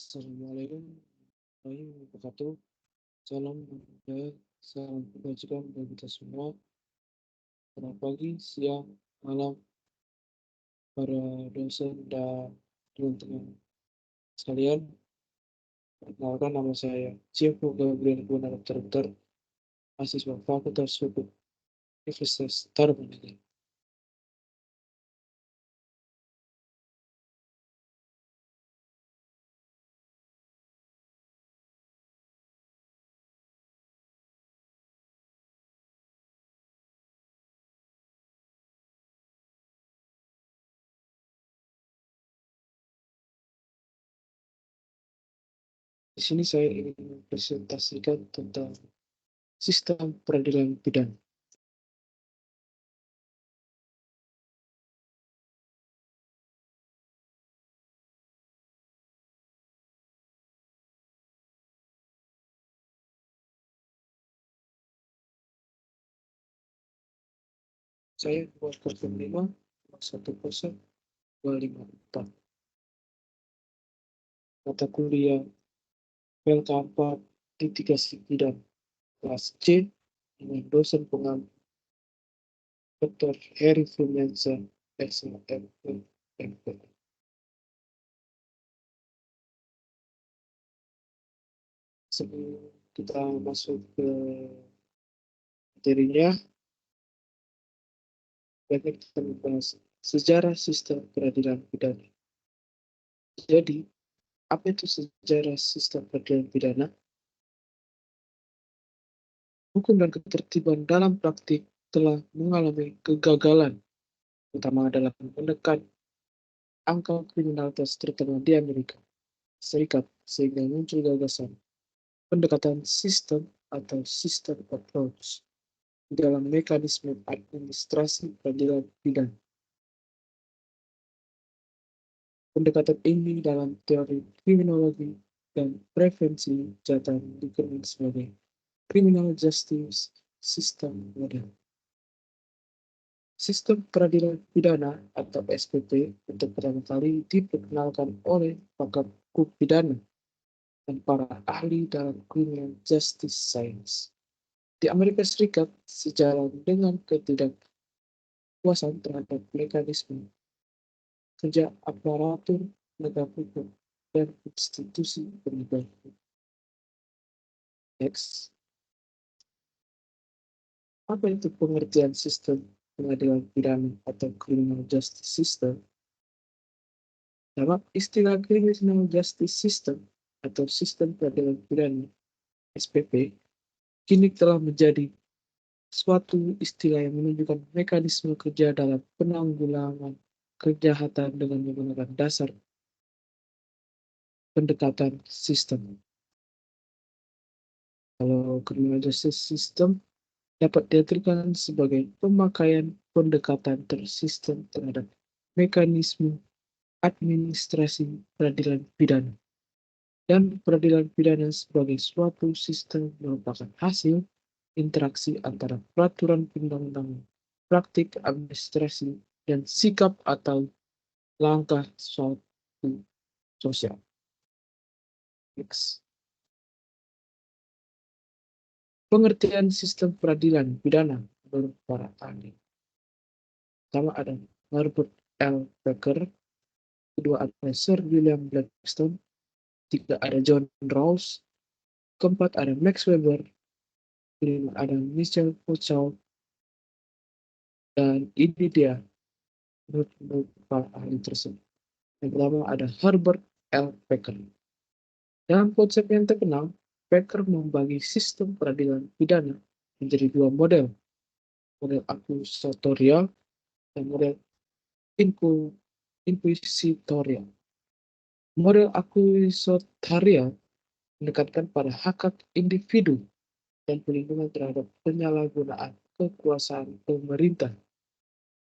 Assalamualaikum warahmatullahi wabarakatuh. Salam budaya, salam kebajikan bagi kita semua. Selamat pagi, siang, malam, para dosen dan teman-teman sekalian. Perkenalkan nama saya Cieko Gabriel Gunawan, mahasiswa Fakultas Hukum Universitas Tarumanagara. Di sini saya ingin mempresentasikan tentang sistem peradilan pidana. Saya buat kode 5, 10, 254. Mata kuliah PLK 4 litigasi pidana kelas C dengan dosen pengampu Dr. Heri Firmansyah, SMM. Sebelum kita masuk ke materinya, baiknya kita membahas sejarah sistem peradilan pidana. Jadi, apa itu sejarah sistem peradilan pidana? Hukum dan ketertiban dalam praktik telah mengalami kegagalan, terutama dalam menekan angka kriminalitas terutama di Amerika Serikat, sehingga muncul gagasan pendekatan sistem atau system approach dalam mekanisme administrasi peradilan pidana. Pendekatan ini dalam teori kriminologi dan prevensi kejahatan dikenal sebagai criminal justice system model. Sistem peradilan pidana atau SPP untuk pertama kali diperkenalkan oleh pakar hukum pidana dan para ahli dalam criminal justice science di Amerika Serikat, sejalan dengan ketidakpuasan terhadap mekanisme kerja aparatur penegak hukum dan institusi penegak hukum. Next. Apa itu pengertian sistem pengadilan pidana atau criminal justice system? Dalam istilah criminal justice system atau sistem peradilan pidana SPP, kini telah menjadi suatu istilah yang menunjukkan mekanisme kerja dalam penanggulangan kejahatan dengan menggunakan dasar pendekatan sistem. Kalau criminal justice system dapat diartikan sebagai pemakaian pendekatan tersistem terhadap mekanisme administrasi peradilan pidana. Dan peradilan pidana sebagai suatu sistem merupakan hasil interaksi antara peraturan perundang-undangan, praktik administrasi, dan sikap atau langkah suatu sosial. Next. Pengertian sistem peradilan pidana menurut para ahli. Pertama ada Herbert L. Becker, kedua ada Sir William Blackstone, tiga ada John Rawls, keempat ada Max Weber, kelima ada Michel Foucault, dan ini dia menurut para ahli tersebut. Yang pertama ada Herbert L. Becker. Dalam konsep yang terkenal, Becker membagi sistem peradilan pidana menjadi dua model akusatorial dan model inquisitorial. Model akusatorial mendekatkan pada hak individu dan perlindungan terhadap penyalahgunaan kekuasaan pemerintah.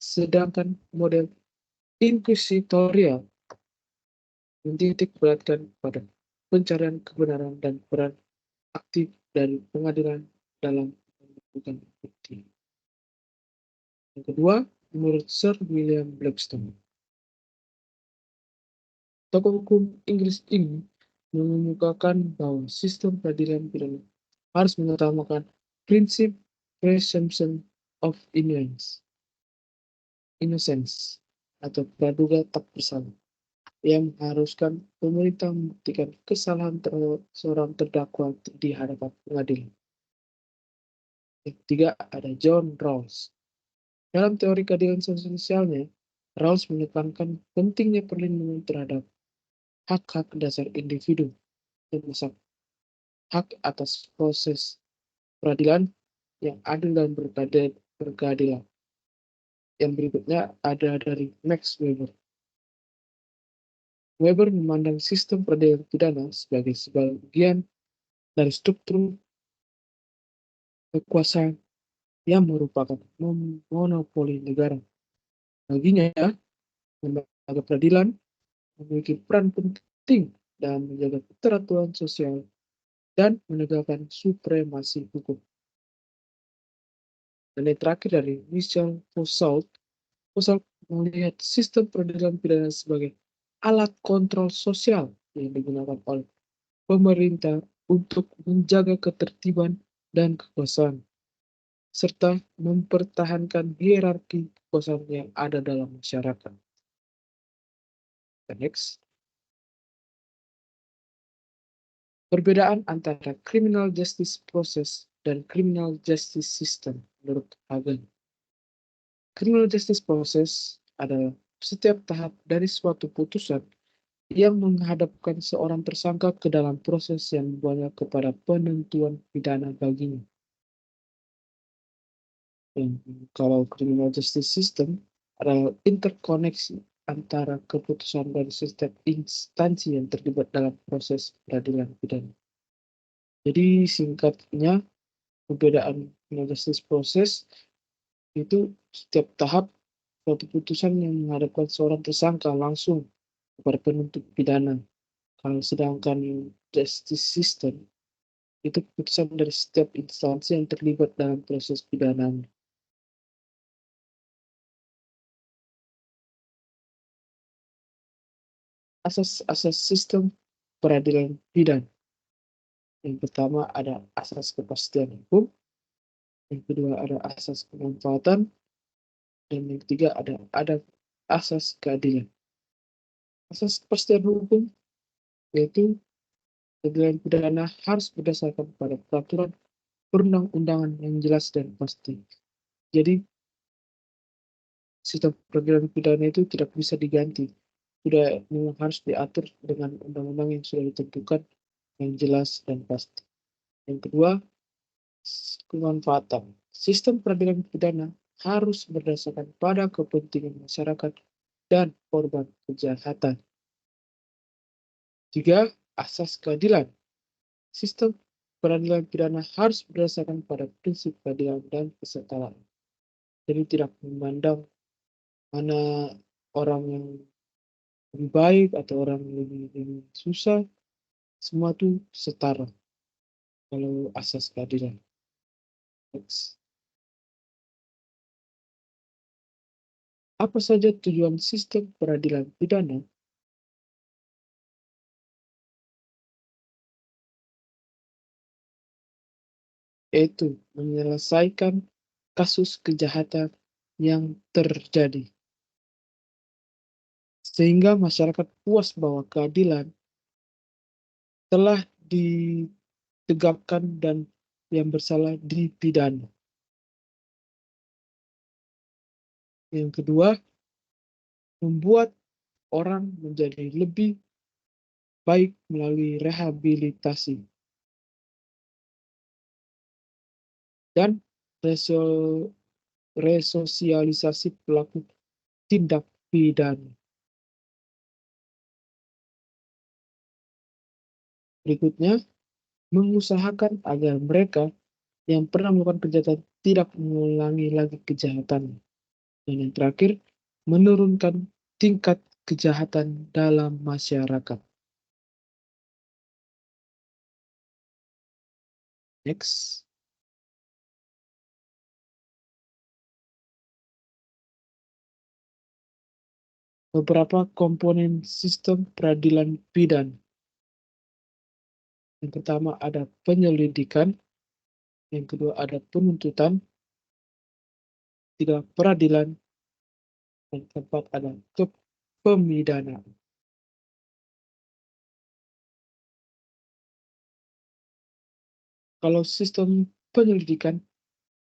Sedangkan model inquisitorial menitik beratkan pada pencarian kebenaran dan peran aktif dari pengadilan dalam menentukan bukti. Yang kedua, menurut Sir William Blackstone, tokoh hukum Inggris ini mengemukakan bahwa sistem peradilan pidana harus mengutamakan prinsip presumption of innocence atau praduga tak bersalah yang mengharuskan pemerintah membuktikan kesalahan seorang terdakwa di hadapan pengadilan. Yang ketiga ada John Rawls. Dalam teori keadilan sosialnya, Rawls menekankan pentingnya perlindungan terhadap hak-hak dasar individu, termasuk hak atas proses peradilan yang adil dan berkeadilan. Yang berikutnya ada dari Max Weber. Weber memandang sistem peradilan pidana sebagai sebagian dari struktur kekuasaan yang merupakan monopoli negara. Baginya, lembaga peradilan memiliki peran penting dalam menjaga keteraturan sosial dan menegakkan supremasi hukum. Dan yang terakhir dari Michel Foucault melihat sistem peradilan pidana sebagai alat kontrol sosial yang digunakan oleh pemerintah untuk menjaga ketertiban dan kekuasaan, serta mempertahankan hierarki kekuasaan yang ada dalam masyarakat. Next. Perbedaan antara criminal justice process dan criminal justice system menurut Hagen. Criminal justice process adalah setiap tahap dari suatu putusan yang menghadapkan seorang tersangka ke dalam proses yang membawanya kepada penentuan pidana baginya. Kalau criminal justice system adalah interkoneksi antara keputusan dari setiap instansi yang terlibat dalam proses peradilan pidana. Jadi singkatnya, perbedaan criminal justice process itu setiap tahap suatu putusan yang menghadapkan seorang tersangka langsung kepada penuntut pidana. Kalau sedangkan justice system itu keputusan dari setiap instansi yang terlibat dalam proses pidana. Asas-asas sistem peradilan pidana. Yang pertama ada asas kepastian hukum, yang kedua ada asas kemanfaatan, dan yang ketiga ada asas keadilan. Asas kepastian hukum yaitu peradilan pidana harus berdasarkan pada peraturan perundang-undangan yang jelas dan pasti. Jadi sistem peradilan pidana itu tidak bisa diganti. Sudah memang harus diatur dengan undang-undang yang sudah ditentukan yang jelas dan pasti. Yang kedua, kemanfaatan. Sistem peradilan pidana harus berdasarkan pada kepentingan masyarakat dan korban kejahatan. Tiga, asas keadilan. Sistem peradilan pidana harus berdasarkan pada prinsip keadilan dan kesetaraan. Jadi tidak memandang mana orang yang lebih baik atau orang yang lebih susah, semua itu setara kalau asas keadilan. Next. Apa saja tujuan sistem peradilan pidana? Yaitu menyelesaikan kasus kejahatan yang terjadi. Sehingga masyarakat puas bahwa keadilan telah ditegakkan dan yang bersalah dipidana. Yang kedua, membuat orang menjadi lebih baik melalui rehabilitasi dan resosialisasi pelaku tindak pidana. Berikutnya, mengusahakan agar mereka yang pernah melakukan kejahatan tidak mengulangi lagi kejahatan. Dan yang terakhir, menurunkan tingkat kejahatan dalam masyarakat. Next. Beberapa komponen sistem peradilan pidana. Yang pertama ada penyelidikan, yang kedua ada penuntutan, tiga peradilan, dan keempat ada kepemidanaan. Kalau sistem penyelidikan,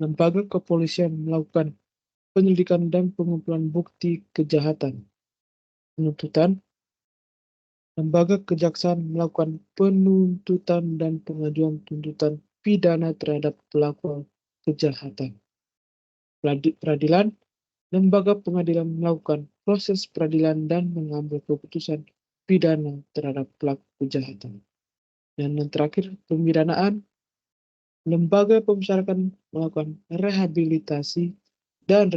lembaga kepolisian melakukan penyelidikan dan pengumpulan bukti kejahatan. Penuntutan, lembaga kejaksaan melakukan penuntutan dan pengajuan tuntutan pidana terhadap pelaku kejahatan. Peradilan, lembaga pengadilan melakukan proses peradilan dan mengambil keputusan pidana terhadap pelaku kejahatan. Dan yang terakhir, pemidanaan, lembaga pemasyarakatan melakukan rehabilitasi dan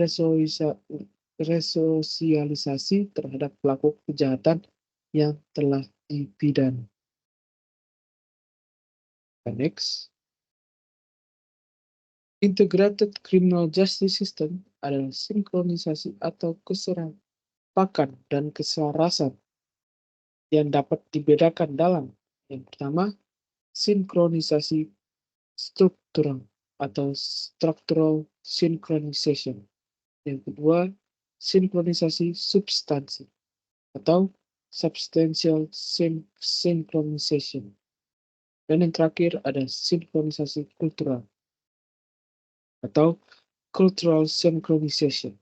resosialisasi terhadap pelaku kejahatan yang telah dipidana. Next. Integrated Criminal Justice System adalah sinkronisasi atau keserapakan dan keselarasan yang dapat dibedakan dalam yang pertama, sinkronisasi struktural atau structural synchronization. Yang kedua, sinkronisasi substansi atau substantial synchronization. Dan yang terakhir ada sinkronisasi kultural atau cultural synchronization.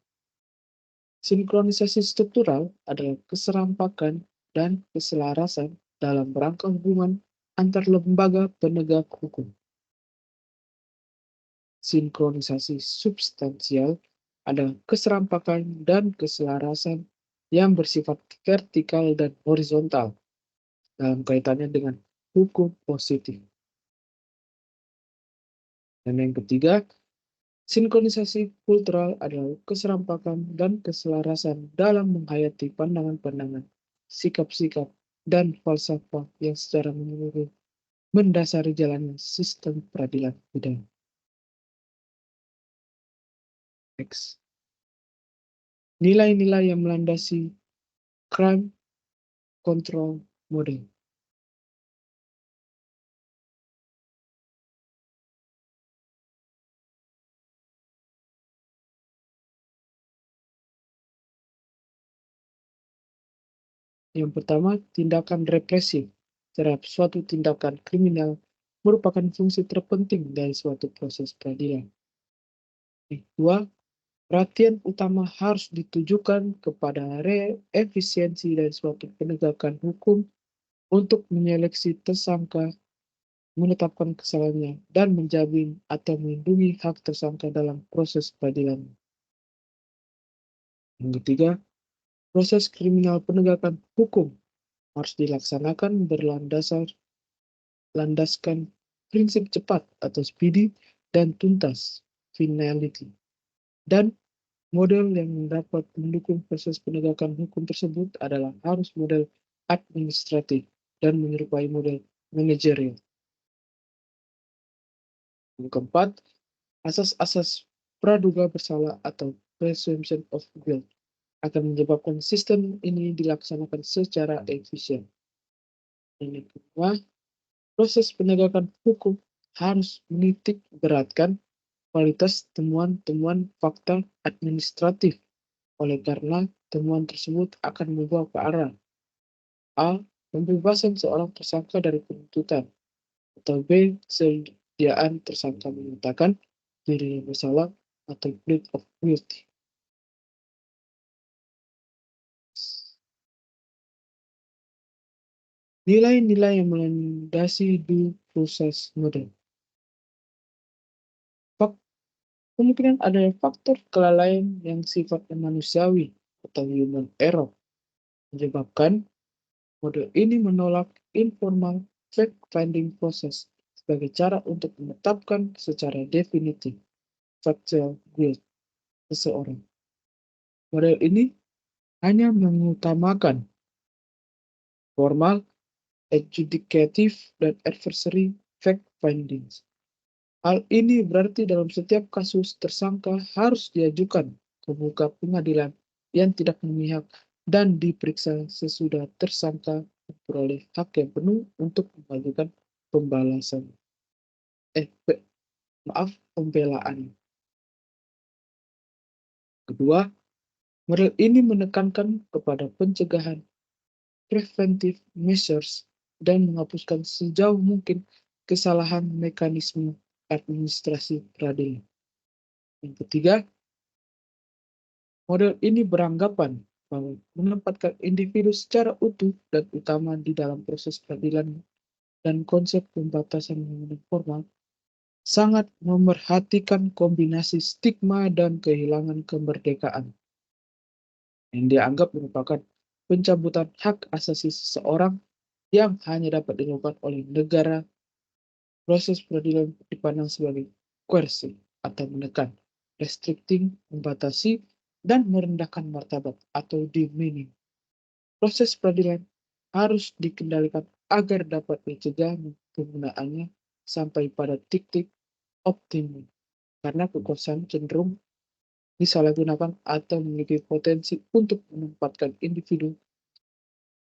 Sinkronisasi struktural adalah keserampakan dan keselarasan dalam rangka hubungan antar lembaga penegak hukum. Sinkronisasi substansial adalah keserampakan dan keselarasan yang bersifat vertikal dan horizontal dalam kaitannya dengan hukum positif. Dan yang ketiga, sinkronisasi kultural adalah keserampakan dan keselarasan dalam menghayati pandangan-pandangan, sikap-sikap, dan falsafah yang secara menyeluruh mendasari jalannya sistem peradilan pidana. Next. Nilai-nilai yang melandasi crime control model. Yang pertama, tindakan represif terhadap suatu tindakan kriminal merupakan fungsi terpenting dari suatu proses peradilan. Yang kedua, perhatian utama harus ditujukan kepada efisiensi dari suatu penegakan hukum untuk menyeleksi tersangka, menetapkan kesalahannya, dan menjamin atau melindungi hak tersangka dalam proses peradilan. Yang ketiga, proses kriminal penegakan hukum harus dilaksanakan landaskan prinsip cepat atau speedy dan tuntas, finality. Dan model yang dapat mendukung proses penegakan hukum tersebut adalah harus model administratif dan menyerupai model manajerial. Yang keempat, asas-asas praduga bersalah atau presumption of guilt akan menyebabkan sistem ini dilaksanakan secara efisien. Yang kedua, proses penegakan hukum harus menitik beratkan kualitas temuan-temuan fakta administratif. Oleh karena temuan tersebut akan membawa ke arah A. Pembebasan seorang tersangka dari penuntutan, atau B. Sediaan tersangka menyatakan dirinya bersalah atau plead of guilty. Nilai-nilai yang melandasi due process model. Kemungkinan adanya faktor kelalaian yang sifatnya manusiawi atau human error menyebabkan model ini menolak informal fact-finding process sebagai cara untuk menetapkan secara definitif factual guilt seseorang. Model ini hanya mengutamakan formal, adjudicative, dan adversary fact-findings. Hal ini berarti dalam setiap kasus tersangka harus diajukan ke muka pengadilan yang tidak memihak dan diperiksa sesudah tersangka memperoleh hak yang penuh untuk mengajukan pembalasan. Pembelaan. Kedua, model ini menekankan kepada pencegahan, preventive measures, dan menghapuskan sejauh mungkin kesalahan mekanisme administrasi peradilan. Yang ketiga, model ini beranggapan bahwa menempatkan individu secara utuh dan utama di dalam proses peradilan dan konsep pembatasan pembunuhan formal sangat memerhatikan kombinasi stigma dan kehilangan kemerdekaan yang dianggap merupakan pencabutan hak asasi seseorang yang hanya dapat dilakukan oleh negara. Proses peradilan dipandang sebagai coercive atau menekan, restricting, membatasi, dan merendahkan martabat atau demeaning. Proses peradilan harus dikendalikan agar dapat mencegah penggunaannya sampai pada titik optimum, karena kekuasaan cenderung disalahgunakan atau memiliki potensi untuk menempatkan individu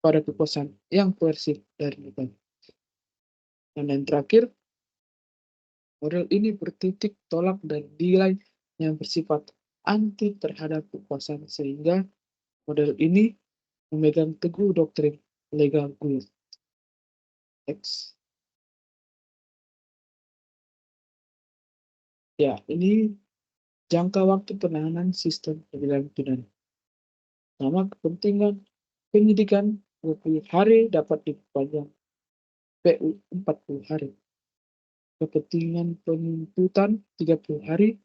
pada kekuasaan yang koersif dari negara. Dan yang terakhir, model ini bertitik tolak dan nilai yang bersifat anti terhadap kekuasaan, sehingga model ini memegang teguh doktrin legal good. X. Ya, ini jangka waktu penahanan sistem peradilan pidana. Nama kepentingan penyidikan 20 hari dapat diperpanjang PU 40 hari. Kepentingan penuntutan 30 hari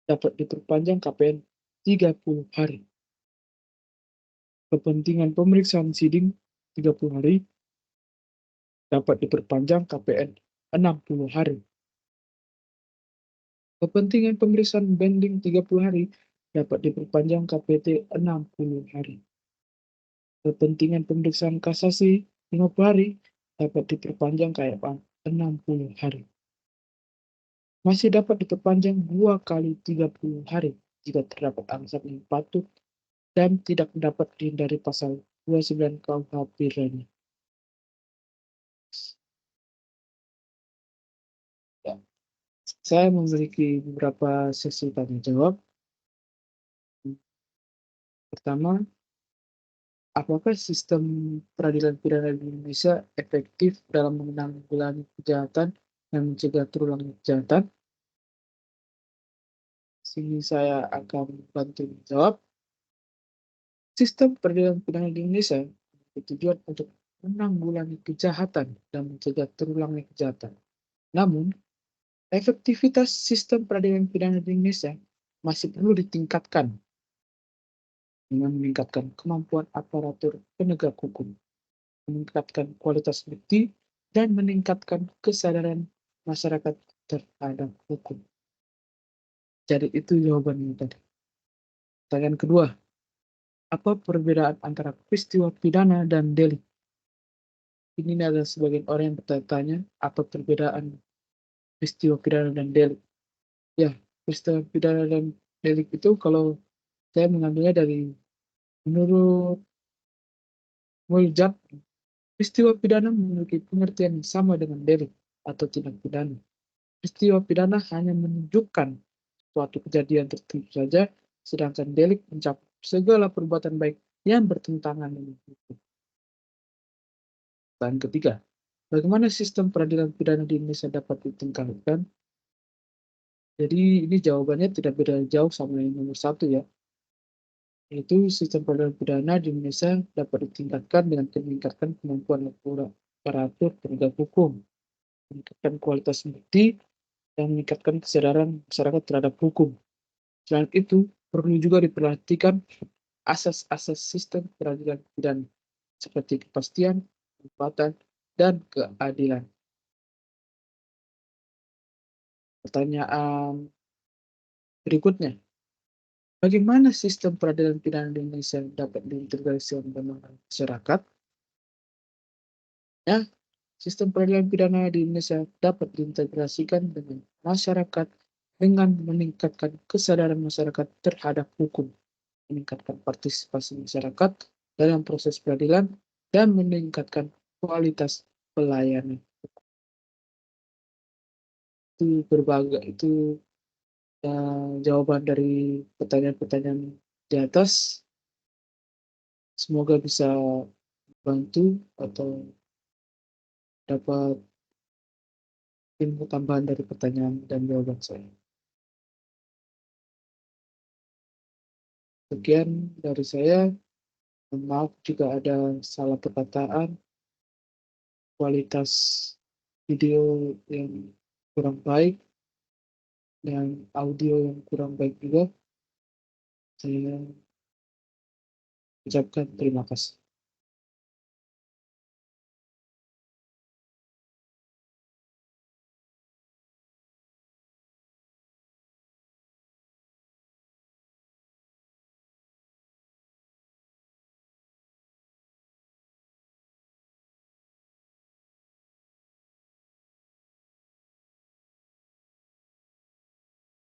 dapat diperpanjang KPN 30 hari. Kepentingan pemeriksaan siding 30 hari dapat diperpanjang KPN 60 hari. Kepentingan pemeriksaan banding 30 hari dapat diperpanjang KPT 60 hari. Kepentingan pemeriksaan kasasi 50 hari dapat diperpanjang KFA 60 hari. Masih dapat diperpanjang 2 kali 30 hari jika terdapat alasan yang patut dan tidak dapat dihindari pasal 29 KUH pidana. Ya. Saya memiliki beberapa sesi tanya jawab. Pertama, apakah sistem peradilan pidana di Indonesia efektif dalam menanggulangi kejahatan dan mencegah terulangnya kejahatan? Sini saya akan bantu menjawab. Sistem peradilan pidana di Indonesia bertujuan untuk menanggulangi kejahatan dan mencegah terulangnya kejahatan. Namun, efektivitas sistem peradilan pidana di Indonesia masih perlu ditingkatkan dengan meningkatkan kemampuan aparatur penegak hukum, meningkatkan kualitas bukti, dan meningkatkan kesadaran masyarakat terhadap hukum. Jadi itu jawabannya tadi. Pertanyaan kedua, apa perbedaan antara peristiwa pidana dan delik? Ini adalah sebagian orang yang bertanya, apa perbedaan peristiwa pidana dan delik? Ya, peristiwa pidana dan delik itu kalau saya mengambilnya dari menurut Muljab, peristiwa pidana memiliki pengertian yang sama dengan delik atau tindak pidana. Peristiwa pidana hanya menunjukkan suatu kejadian tertentu saja, sedangkan delik mencakup segala perbuatan baik yang bertentangan dengan hukum. Dan ketiga, bagaimana sistem peradilan pidana di Indonesia dapat ditingkatkan? Jadi ini jawabannya tidak beda jauh sama yang nomor 1 ya. Yaitu sistem peradilan pidana di Indonesia dapat ditingkatkan dengan meningkatkan kemampuan aparatur penegak hukum, meningkatkan kualitas bukti, dan meningkatkan kesadaran masyarakat terhadap hukum. Selain itu, perlu juga diperhatikan asas-asas sistem peradilan pidana, seperti kepastian, keempatan, dan keadilan. Pertanyaan berikutnya, bagaimana sistem peradilan pidana di Indonesia dapat diintegrasikan dengan masyarakat? Ya, sistem peradilan pidana di Indonesia dapat diintegrasikan dengan masyarakat dengan meningkatkan kesadaran masyarakat terhadap hukum, meningkatkan partisipasi masyarakat dalam proses peradilan, dan meningkatkan kualitas pelayanan. jawaban dari pertanyaan-pertanyaan di atas. Semoga bisa bantu atau dapat ilmu tambahan dari pertanyaan dan jawaban saya. Sekian dari saya. Mohon maaf jika ada salah perkataan, kualitas video yang kurang baik, dan audio yang kurang baik juga. Saya ucapkan terima kasih.